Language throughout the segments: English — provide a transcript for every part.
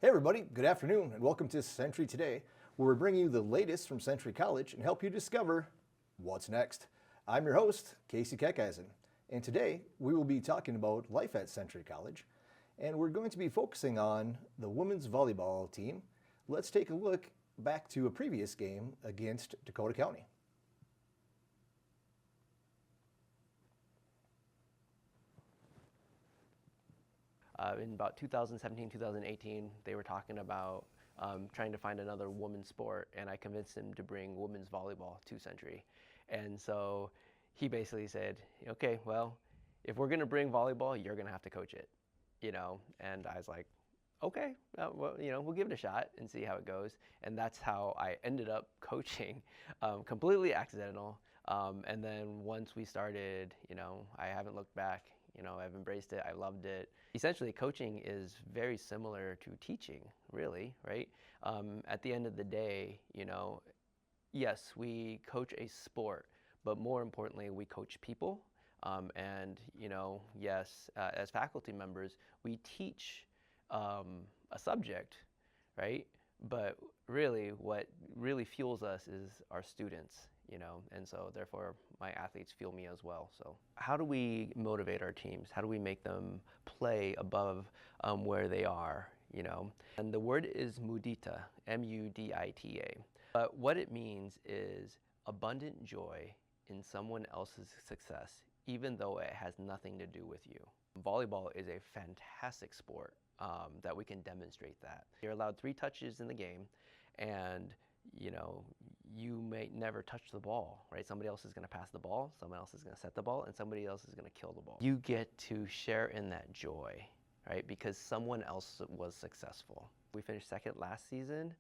Hey everybody, good afternoon and welcome to Century Today, where we bring you the latest from Century College and help you discover what's next. I'm your host, Casey Keckeisen, and today we will be talking about life at Century College, and we're going to be focusing on the women's volleyball team. Let's take a look back to a previous game against Dakota County. In about 2017, 2018, they were talking about trying to find another women's sport, and I convinced him to bring women's volleyball to Century. And so he basically said, okay, well, if we're gonna bring volleyball, you're gonna have to coach it, And I was like, okay, well, we'll give it a shot and see how it goes. And that's how I ended up coaching, completely accidental. And then once we started, I haven't looked back. I've embraced it. I loved it. Essentially, coaching is very similar to teaching, really, right? At the end of the day, yes, we coach a sport, but more importantly, we coach people. And, yes, as faculty members, we teach a subject, right? But really, what really fuels us is our students, and so therefore my athletes fuel me as well. So how do we motivate our teams? How do we make them play above where they are, And the word is mudita, M-U-D-I-T-A. But what it means is abundant joy in someone else's success, even though it has nothing to do with you. Volleyball is a fantastic sport that we can demonstrate that. You're allowed 3 touches in the game, and you may never touch the ball, right? Somebody else is going to pass the ball, someone else is going to set the ball, and somebody else is going to kill the ball. You get to share in that joy, right? Because someone else was successful. We finished second last season.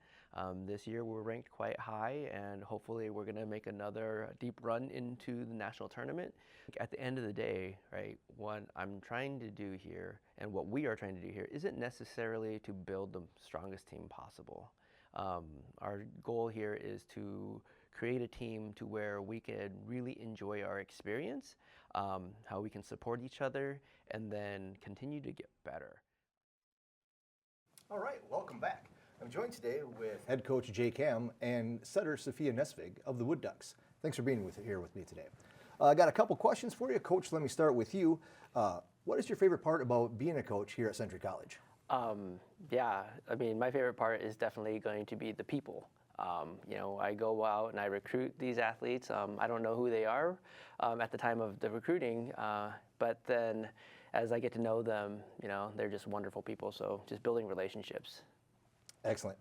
This year we're ranked quite high, and hopefully we're going to make another deep run into the national tournament. At the end of the day, right, what I'm trying to do here and what we are trying to do here isn't necessarily to build the strongest team possible. Our goal here is to create a team to where we can really enjoy our experience, how we can support each other, and then continue to get better. All right, welcome back. I'm joined today with head coach Jay Cam and setter Sophia Nesvig of the Wood Ducks. Thanks for being here with me today. I got a couple questions for you. Coach, let me start with you. What is your favorite part about being a coach here at Century College? Yeah, I mean, my favorite part is definitely going to be the people. I go out and I recruit these athletes. I don't know who they are at the time of the recruiting, but then as I get to know them, they're just wonderful people. So just building relationships. Excellent.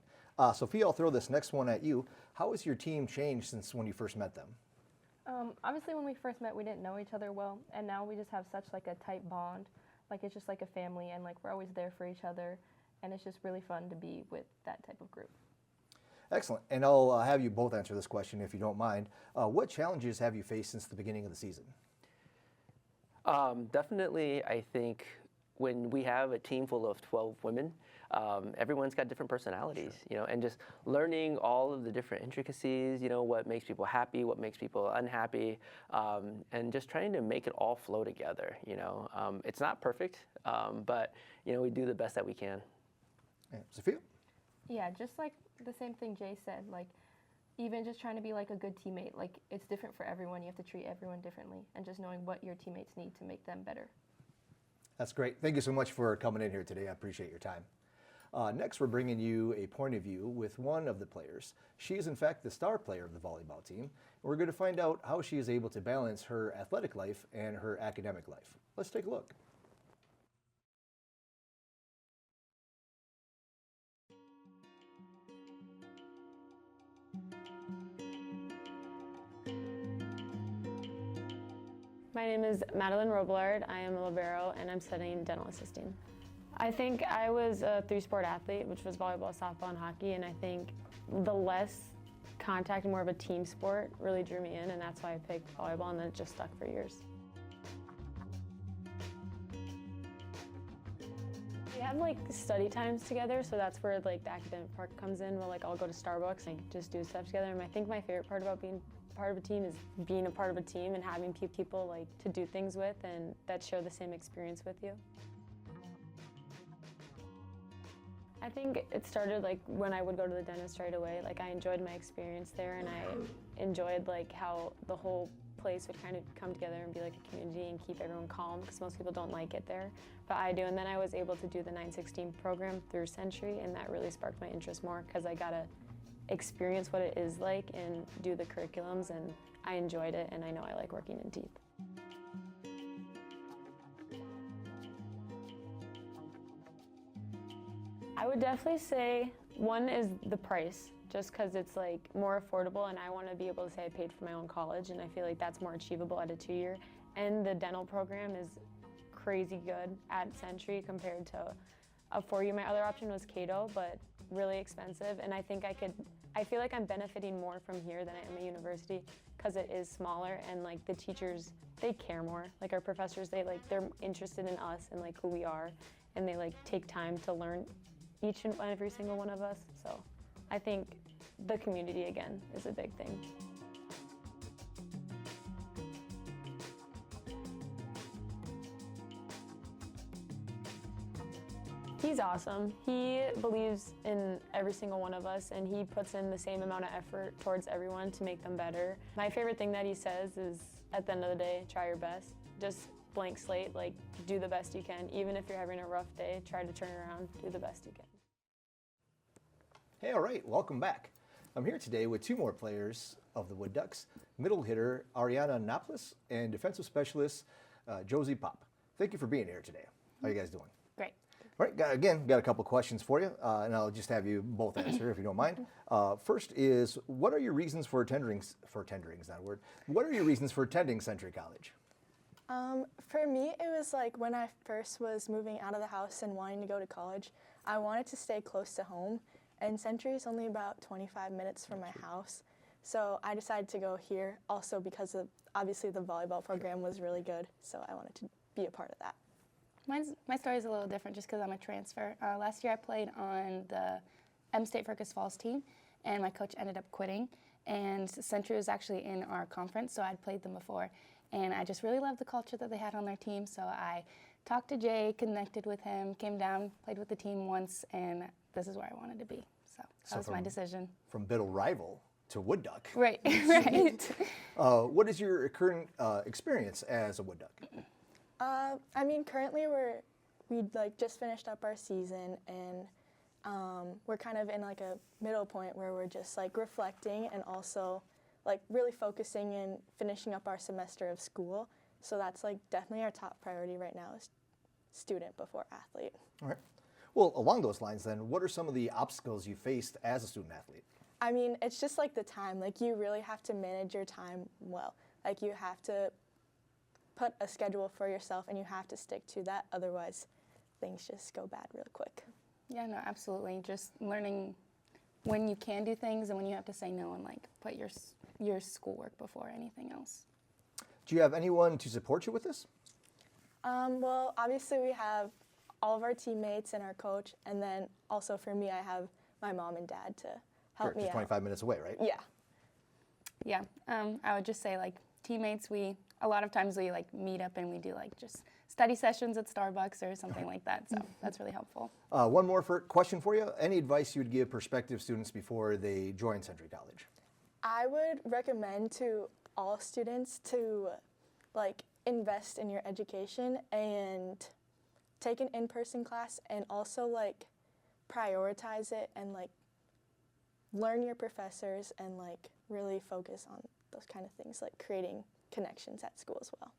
Sophia, I'll throw this next one at you. How has your team changed since when you first met them? Obviously, when we first met, we didn't know each other well, and now we just have such like a tight bond. Like it's just like a family, and like we're always there for each other, and it's just really fun to be with that type of group. Excellent. And I'll have you both answer this question if you don't mind. What challenges have you faced since the beginning of the season? Definitely, I think when we have a team full of 12 women, everyone's got different personalities, Sure. And just learning all of the different intricacies, what makes people happy, what makes people unhappy, and just trying to make it all flow together, It's not perfect, but, we do the best that we can. Yeah. Sophia? Yeah, just like the same thing Jay said, like even just trying to be like a good teammate, like it's different for everyone. You have to treat everyone differently, and just knowing what your teammates need to make them better. That's great. Thank you so much for coming in here today. I appreciate your time. Next, we're bringing you a point of view with one of the players. She is, in fact, the star player of the volleyball team. We're going to find out how she is able to balance her athletic life and her academic life. Let's take a look. My name is Madeline Robillard. I am a libero, and I'm studying dental assisting. I think I was a 3-sport athlete, which was volleyball, softball, and hockey, and I think the less contact, more of a team sport really drew me in, and that's why I picked volleyball, and then it just stuck for years. We have like study times together, so that's where like the academic part comes in. We'll like all go to Starbucks and just do stuff together. And I think my favorite part about being part of a team is being a part of a team and having people like to do things with and that share the same experience with you. I think it started like when I would go to the dentist right away. Like I enjoyed my experience there, and I enjoyed like how the whole place would kind of come together and be like a community and keep everyone calm, because most people don't like it there, but I do. And then I was able to do the 916 program through Century, and that really sparked my interest more because I got to experience what it is like and do the curriculums, and I enjoyed it, and I know I like working in teeth. I would definitely say one is the price, just because it's like more affordable, and I want to be able to say I paid for my own college, and I feel like that's more achievable at a 2-year. And the dental program is crazy good at Century compared to a 4-year. My other option was Cato, but really expensive, and I feel like I'm benefiting more from here than I am at university because it is smaller, and like the teachers, they care more. Like our professors, they're interested in us and like who we are, and they like take time to learn each and every single one of us. So I think the community again is a big thing. He's awesome. He believes in every single one of us, and he puts in the same amount of effort towards everyone to make them better. My favorite thing that he says is, at the end of the day, try your best. Just blank slate, like do the best you can. Even if you're having a rough day, try to turn around, do the best you can. Hey, all right, welcome back. I'm here today with 2 more players of the Wood Ducks, middle hitter Ariana Naples and defensive specialist Josie Pop. Thank you for being here today. How are you guys doing? Great. All right, got a couple questions for you, and I'll just have you both answer if you don't mind. First is, what are your reasons for attending, is not a word, what are your reasons for attending Century College? For me, it was like when I first was moving out of the house and wanting to go to college, I wanted to stay close to home, and Century is only about 25 minutes from my house, so I decided to go here also because of, obviously the volleyball program was really good, so I wanted to be a part of that. My story is a little different just because I'm a transfer. Last year I played on the M-State Fergus Falls team, and my coach ended up quitting, and Century was actually in our conference, so I'd played them before, and I just really loved the culture that they had on their team, so I talked to Jay, connected with him, came down, played with the team once, and this is where I wanted to be. So that was my decision. From Biddle rival to Wood Duck. Right, right. What is your current experience as a Wood Duck? I mean, currently we like just finished up our season, and we're kind of in like a middle point where we're just like reflecting and also like really focusing and finishing up our semester of school. So that's like definitely our top priority right now is student before athlete. All right. Well, along those lines then, what are some of the obstacles you faced as a student athlete? I mean, it's just like the time. Like you really have to manage your time well. Like you have to put a schedule for yourself and you have to stick to that. Otherwise, things just go bad real quick. Yeah, no, absolutely. Just learning when you can do things and when you have to say no, and like put your schoolwork before anything else. Do you have anyone to support you with this? Well, obviously we have all of our teammates and our coach, and then also for me, I have my mom and dad to help me just out. 25 minutes away, right? Yeah. Yeah, I would just say like teammates, a lot of times we like meet up and we do like just study sessions at Starbucks or something like that, so that's really helpful. One more question for you. Any advice you would give prospective students before they join Century College? I would recommend to all students to like invest in your education and take an in-person class, and also like prioritize it and like learn your professors and like really focus on those kind of things, like creating connections at school as well.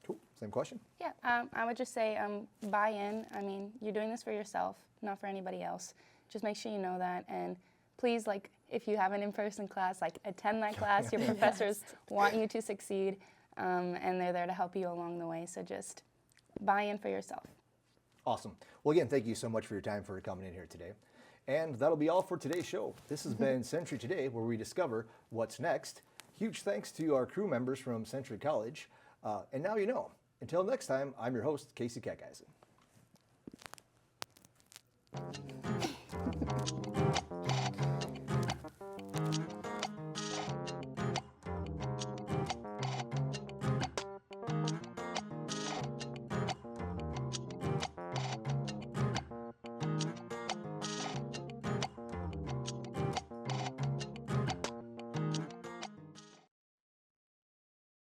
Cool. Same question? Yeah, I would just say buy in. I mean, you're doing this for yourself, not for anybody else. Just make sure you know that, and please, like, if you have an in-person class, like attend that class. Your professors want you to succeed, and they're there to help you along the way. So just buy in for yourself. Awesome. Well, again, thank you so much for your time for coming in here today. And that'll be all for today's show. This has been Century Today, where we discover what's next. Huge thanks to our crew members from Century College. And now you know. Until next time, I'm your host, Casey Keckeisen.